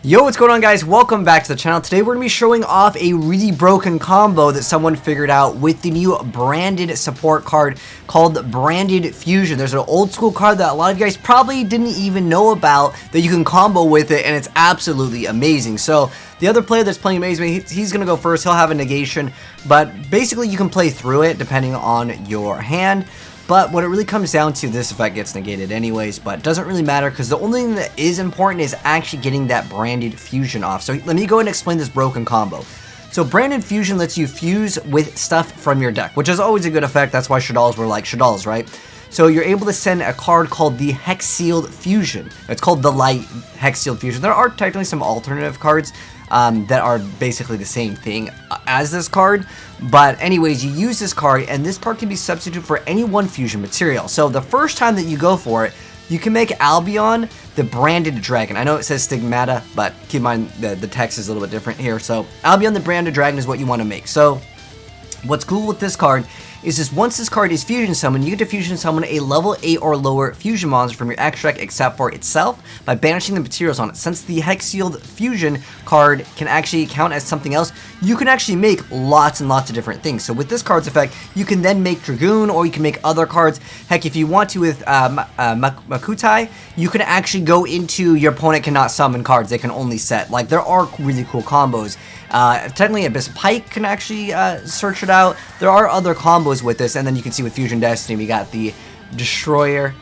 Yo, what's going on, guys? Welcome back to the channel. Today we're going to be showing off a really broken combo that someone figured out with the new branded support card called Branded Fusion. There's an old school card that a lot of you guys probably didn't even know about that you can combo with it, and it's absolutely amazing. So the other player that's playing amazing, he's going to go first. He'll have a negation, but basically you can play through it depending on your hand. But what it really comes down to, this effect gets negated anyways, but it doesn't really matter because the only thing that is important is actually getting that Branded Fusion off. So let me go ahead and explain this broken combo. So Branded Fusion lets you fuse with stuff from your deck, which is always a good effect. That's why Shaddolls were like Shaddolls, right? So you're able to send a card called the HEX Sealed Fusion. It's called the Light HEX Sealed Fusion. There are technically some alternative cards that are basically the same thing as this card, but anyways, you use this card, and this card can be substituted for any one fusion material. So the first time that you go for it, you can make Albion the Branded Dragon. I know it says Stigmata, but keep in mind the text is a little bit different here. So Albion the Branded Dragon is what you want to make. So what's cool with this card is just once this card is fusion summoned, you get to fusion summon a level 8 or lower fusion monster from your extra deck except for itself by banishing the materials on it. Since the Hex Sealed Fusion card can actually count as something else, you can actually make lots and lots of different things. So with this card's effect, you can then make Dragoon, or you can make other cards. Heck, if you want to with Makutai, you can actually go into your opponent cannot summon cards, they can only set. Like, there are really cool combos. Technically, Abyss Pike can actually search it out. There are other combos with this, and then you can see with Fusion Destiny, we got the Destroyer,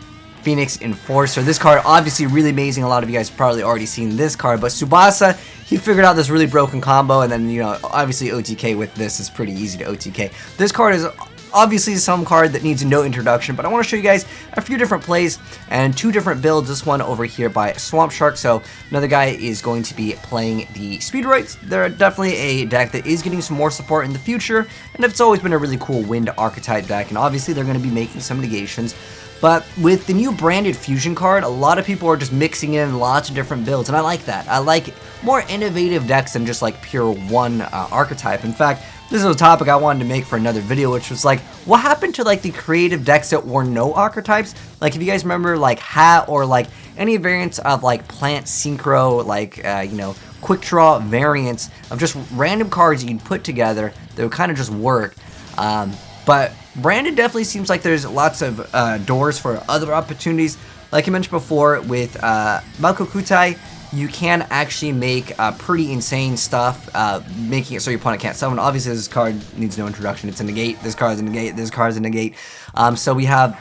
Phoenix Enforcer. This card, obviously really amazing. A lot of you guys have probably already seen this card, but Tsubasa, he figured out this really broken combo, and then, you know, obviously OTK with this is pretty easy to OTK. This card is obviously some card that needs no introduction, but I want to show you guys a few different plays and two different builds. This one over here by Swamp Shark. So another guy is going to be playing the Speedroids. They're definitely a deck that is getting some more support in the future, and it's always been a really cool wind archetype deck, and obviously they're going to be making some negations. But with the new Branded Fusion card, a lot of people are just mixing in lots of different builds, and I like that. I like more innovative decks than just like pure one archetype. In fact, this is a topic I wanted to make for another video, which was like, what happened to like the creative decks that were no archetypes? Like, if you guys remember like Hat, or like any variants of like Plant Synchro, like you know, Quick Draw variants of just random cards that you'd put together that would kind of just work. But Branded definitely seems like there's lots of doors for other opportunities. Like I mentioned before with Makutai, you can actually make pretty insane stuff, making it so your opponent can't summon. Obviously, this card needs no introduction. It's a negate. This card's a negate. This card's a negate. So we have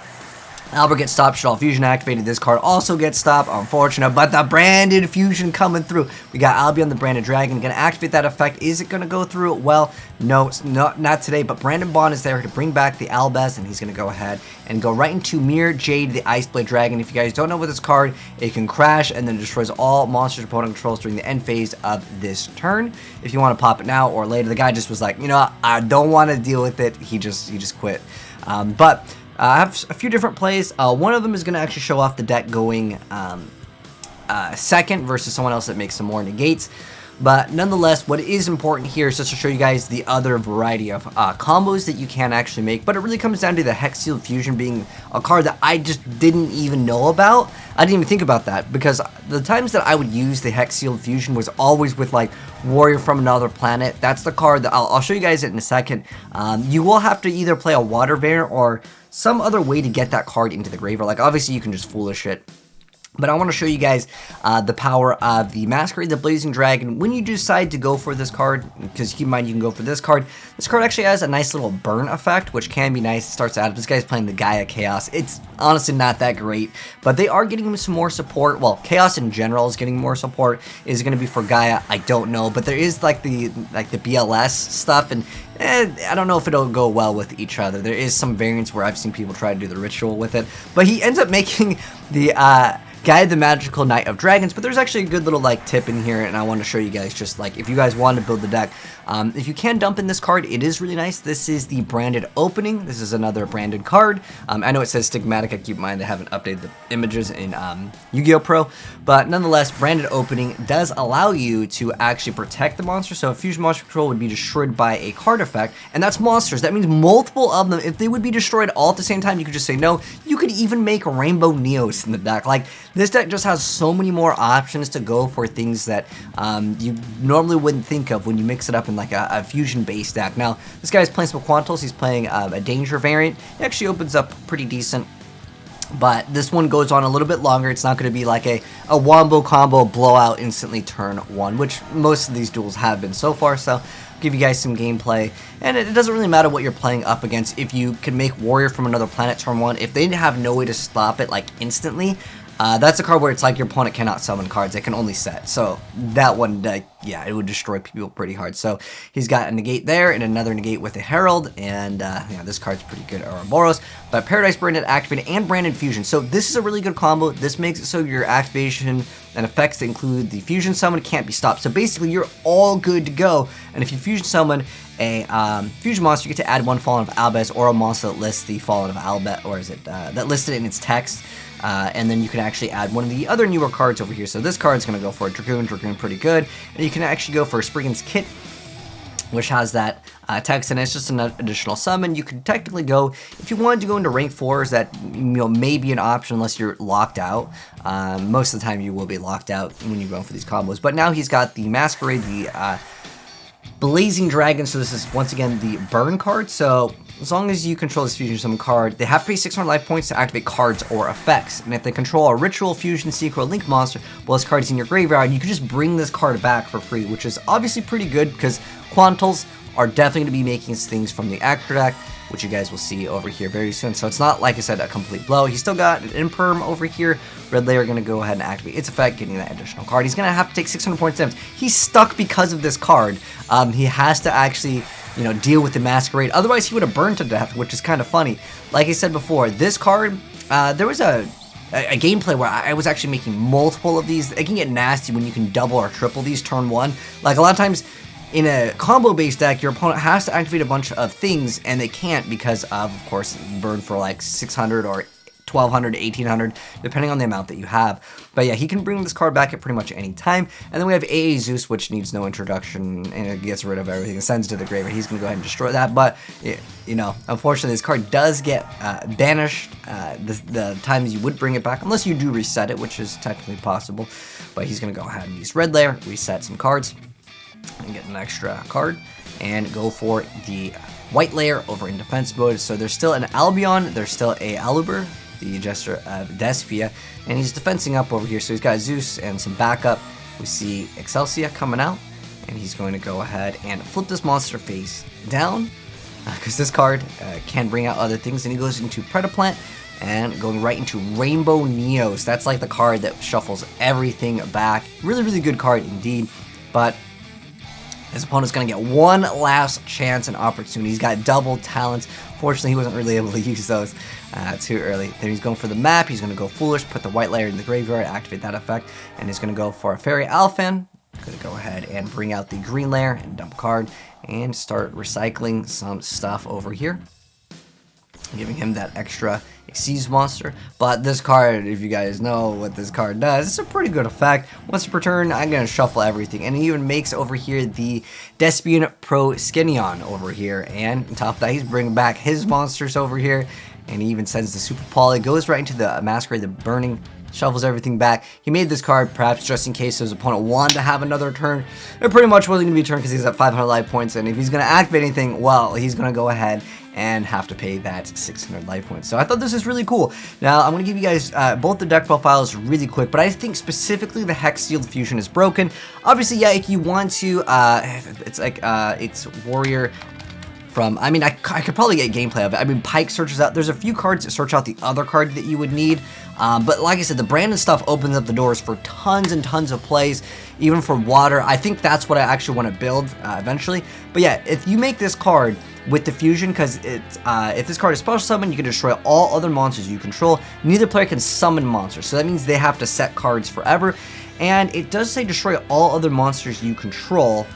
Albert gets stopped, Shaddol Fusion activated. This card also gets stopped, unfortunate, but the Branded Fusion coming through. We got Albion the Branded Dragon, gonna activate that effect. Is it gonna go through? Well, no, it's not today, but Brandon Bond is there to bring back the Albez, and he's gonna go ahead and go right into Mirror Jade, the Ice Blade Dragon. If you guys don't know what this card, it can crash and then destroys all monsters opponent controls during the end phase of this turn. If you want to pop it now or later, the guy just was like, you know, I don't want to deal with it. He just quit. I have a few different plays. One of them is going to actually show off the deck going second versus someone else that makes some more negates. But nonetheless, what is important here is just to show you guys the other variety of combos that you can actually make. But it really comes down to the Hex Sealed Fusion being a card that I just didn't even know about. I didn't even think about that, because the times that I would use the Hex Sealed Fusion was always with like Warrior from Another Planet. That's the card that I'll show you guys it in a second. You will have to either play a water variant or some other way to get that card into the graveyard. Like, obviously you can just foolish it, but I want to show you guys the power of the Masquerade the Blazing Dragon when you decide to go for this card, because keep in mind you can go for this card. This card actually has a nice little burn effect, which can be nice. It starts out, this guy's playing the Gaia Chaos. It's honestly not that great, but they are getting him some more support. Well, Chaos in general is getting more support. Is it going to be for Gaia? I don't know, but there is like the BLS stuff, and I don't know if it'll go well with each other. There is some variants where I've seen people try to do the ritual with it, but he ends up making the Gaia the Magical Knight of Dragons. But there's actually a good little like tip in here, and I want to show you guys, just like if you guys want to build the deck, if you can dump in this card, it is really nice. This is the Branded Opening. This is another branded card. I know it says Stigmatic. Keep in mind they haven't updated the images in Yu-Gi-Oh! Pro, but nonetheless, Branded Opening does allow you to actually protect the monster. So a fusion monster control would be destroyed by a card effect, and that's monsters. That means multiple of them. If they would be destroyed all at the same time, you could just say no. You could even make Rainbow Neos in the deck. Like, This deck just has so many more options to go for things that you normally wouldn't think of when you mix it up in like a fusion-based deck. Now, this guy's playing some Quantals. He's playing a Danger variant. It actually opens up pretty decent. But this one goes on a little bit longer. It's not going to be like a wombo combo blowout instantly turn 1, which most of these duels have been so far. So I'll give you guys some gameplay. And it doesn't really matter what you're playing up against. If you can make Warrior from another planet turn 1, if they have no way to stop it like instantly, that's a card where it's like your opponent cannot summon cards. They can only set. So that one, yeah, it would destroy people pretty hard. So he's got a negate there and another negate with a Herald. And yeah, this card's pretty good, Ouroboros. But Paradise Branded activated and Branded Fusion. So this is a really good combo. This makes it so your activation and effects that include the Fusion Summon can't be stopped. So basically, you're all good to go. And if you Fusion Summon a fusion monster, you get to add one Fallen of Albez or a monster that lists the Fallen of Albez, or is it that listed in its text. And then you can actually add one of the other newer cards over here. So this card's going to go for a Dragoon pretty good. And you can actually go for a Spriggan's Kit, which has that text, and it's just an additional summon. You could technically go, if you wanted to go into rank 4s, that may be an option unless you're locked out. Most of the time you will be locked out when you're going for these combos. But now he's got the Masquerade, the Blazing Dragon, so this is once again the burn card. So as long as you control this fusion summon card, they have to pay 600 life points to activate cards or effects. And if they control a Ritual, Fusion, Seeker, or Link monster, well, this card is in your graveyard, you can just bring this card back for free, which is obviously pretty good because Quantals are definitely going to be making things from the extra deck, which you guys will see over here very soon. So it's not, like I said, a complete blow. He's still got an Imperm over here. Red Layer going to go ahead and activate its effect, getting that additional card. He's going to have to take 600 points damage. He's stuck because of this card. He has to actually, deal with the Masquerade. Otherwise, he would have burned to death, which is kind of funny. Like I said before, this card, there was a gameplay where I was actually making multiple of these. It can get nasty when you can double or triple these turn 1. Like a lot of times, in a combo-based deck, your opponent has to activate a bunch of things, and they can't because of course, burn for like 600 or 1200 to 1800, depending on the amount that you have. But yeah, he can bring this card back at pretty much any time. And then we have AA Zeus, which needs no introduction, and it gets rid of everything and sends to the graveyard. He's going to go ahead and destroy that. But, unfortunately, this card does get banished the times you would bring it back, unless you do reset it, which is technically possible. But he's going to go ahead and use Red Layer, reset some cards, and get an extra card, and go for the White Layer over in defense mode. So there's still an Albion, there's still a Aluber, the Jester of Despia, and he's defensing up over here. So he's got Zeus and some backup. We see Excelsia coming out, and he's going to go ahead and flip this monster face down, because this card can bring out other things, and he goes into Predaplant, and going right into Rainbow Neos. That's like the card that shuffles everything back. Really, really good card indeed, but his opponent's going to get one last chance and opportunity. He's got double talents. Fortunately, he wasn't really able to use those too early. Then he's going for the map. He's going to go Foolish, put the White Layer in the graveyard, activate that effect, and he's going to go for a Fairy Alphan. Going to go ahead and bring out the Green Layer and dump card and start recycling some stuff over here, giving him that extra Exceeds monster. But this card, if you guys know what this card does, it's a pretty good effect. Once per turn, I'm going to shuffle everything. And he even makes over here the Despian Pro Skinion over here. And on top of that, he's bringing back his monsters over here. And he even sends the Super Poly, goes right into the Masquerade, the Burning, shuffles everything back. He made this card perhaps just in case his opponent wanted to have another turn. It pretty much wasn't going to be a turn because he's at 500 life points. And if he's going to activate anything, well, he's going to go ahead and have to pay that 600 life points. So I thought this is really cool. Now, I'm going to give you guys both the deck profiles really quick, but I think specifically the Hex Sealed Fusion is broken. Obviously, yeah, if you want to, it's like, it's Warrior from, I mean, I could probably get gameplay of it. I mean, Pike searches out, there's a few cards that search out the other card that you would need. But like I said, the Brandon stuff opens up the doors for tons and tons of plays, even for Water. I think that's what I actually want to build eventually. But yeah, if you make this card with the fusion, because it's if this card is special summon, you can destroy all other monsters you control. Neither player can summon monsters, so that means they have to set cards forever. And it does say destroy all other monsters you control.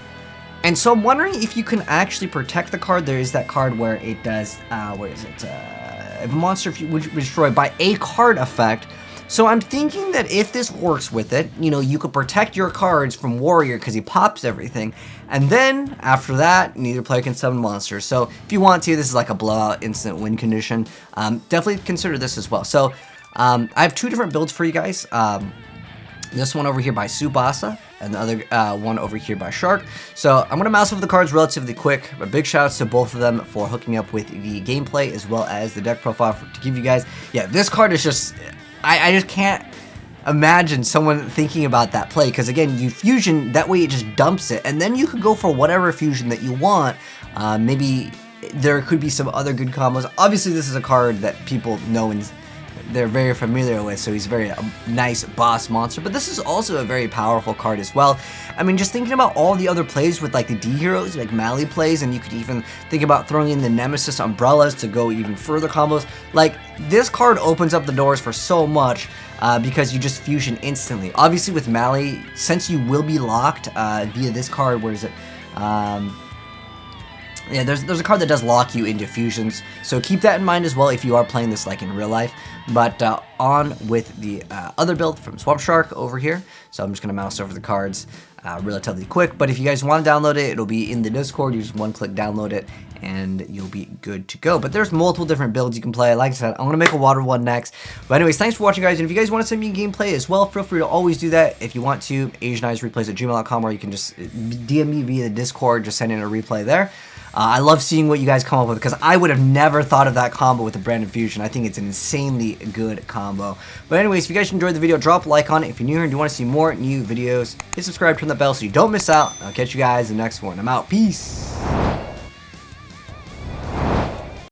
And so I'm wondering if you can actually protect the card. There is that card where it does, where is it? If a monster would be destroyed by a card effect. So I'm thinking that if this works with it, you know, you could protect your cards from Warrior because he pops everything. And then after that, neither player can summon monsters. So if you want to, this is like a blowout instant win condition. Definitely consider this as well. So I have two different builds for you guys. This one over here by Subasa, and the other one over here by Shark. So I'm going to mouse over the cards relatively quick, but big shout outs to both of them for hooking up with the gameplay as well as the deck profile to give you guys. Yeah, this card is just, I just can't imagine someone thinking about that play, because again, you fusion, that way it just dumps it, and then you could go for whatever fusion that you want. Maybe there could be some other good combos. Obviously, this is a card that people know and they're very familiar with, so he's a very nice boss monster, but this is also a very powerful card as well. I mean, just thinking about all the other plays with like the D heroes, like Mally plays, and you could even think about throwing in the Nemesis umbrellas to go even further combos. Like, this card opens up the doors for so much because you just fusion instantly. Obviously with Mally, since you will be locked via this card, where is it? Yeah, there's a card that does lock you into fusions, so keep that in mind as well if you are playing this like in real life. But on with the other build from Swamp Shark over here. So I'm just gonna mouse over the cards relatively quick. But if you guys want to download it, it'll be in the Discord. You just one-click download it, and you'll be good to go. But there's multiple different builds you can play. Like I said, I'm gonna make a water one next. But anyways, thanks for watching, guys. And if you guys want to send me gameplay as well, feel free to always do that. If you want to, AzneyesReplays@gmail.com, or you can just DM me via the Discord. Just send in a replay there. I love seeing what you guys come up with, because I would have never thought of that combo with the Branded Fusion. I think it's an insanely good combo. But anyways, if you guys enjoyed the video, drop a like on it. If you're new here and you want to see more new videos, hit subscribe, turn the bell so you don't miss out. I'll catch you guys in the next one. I'm out. Peace.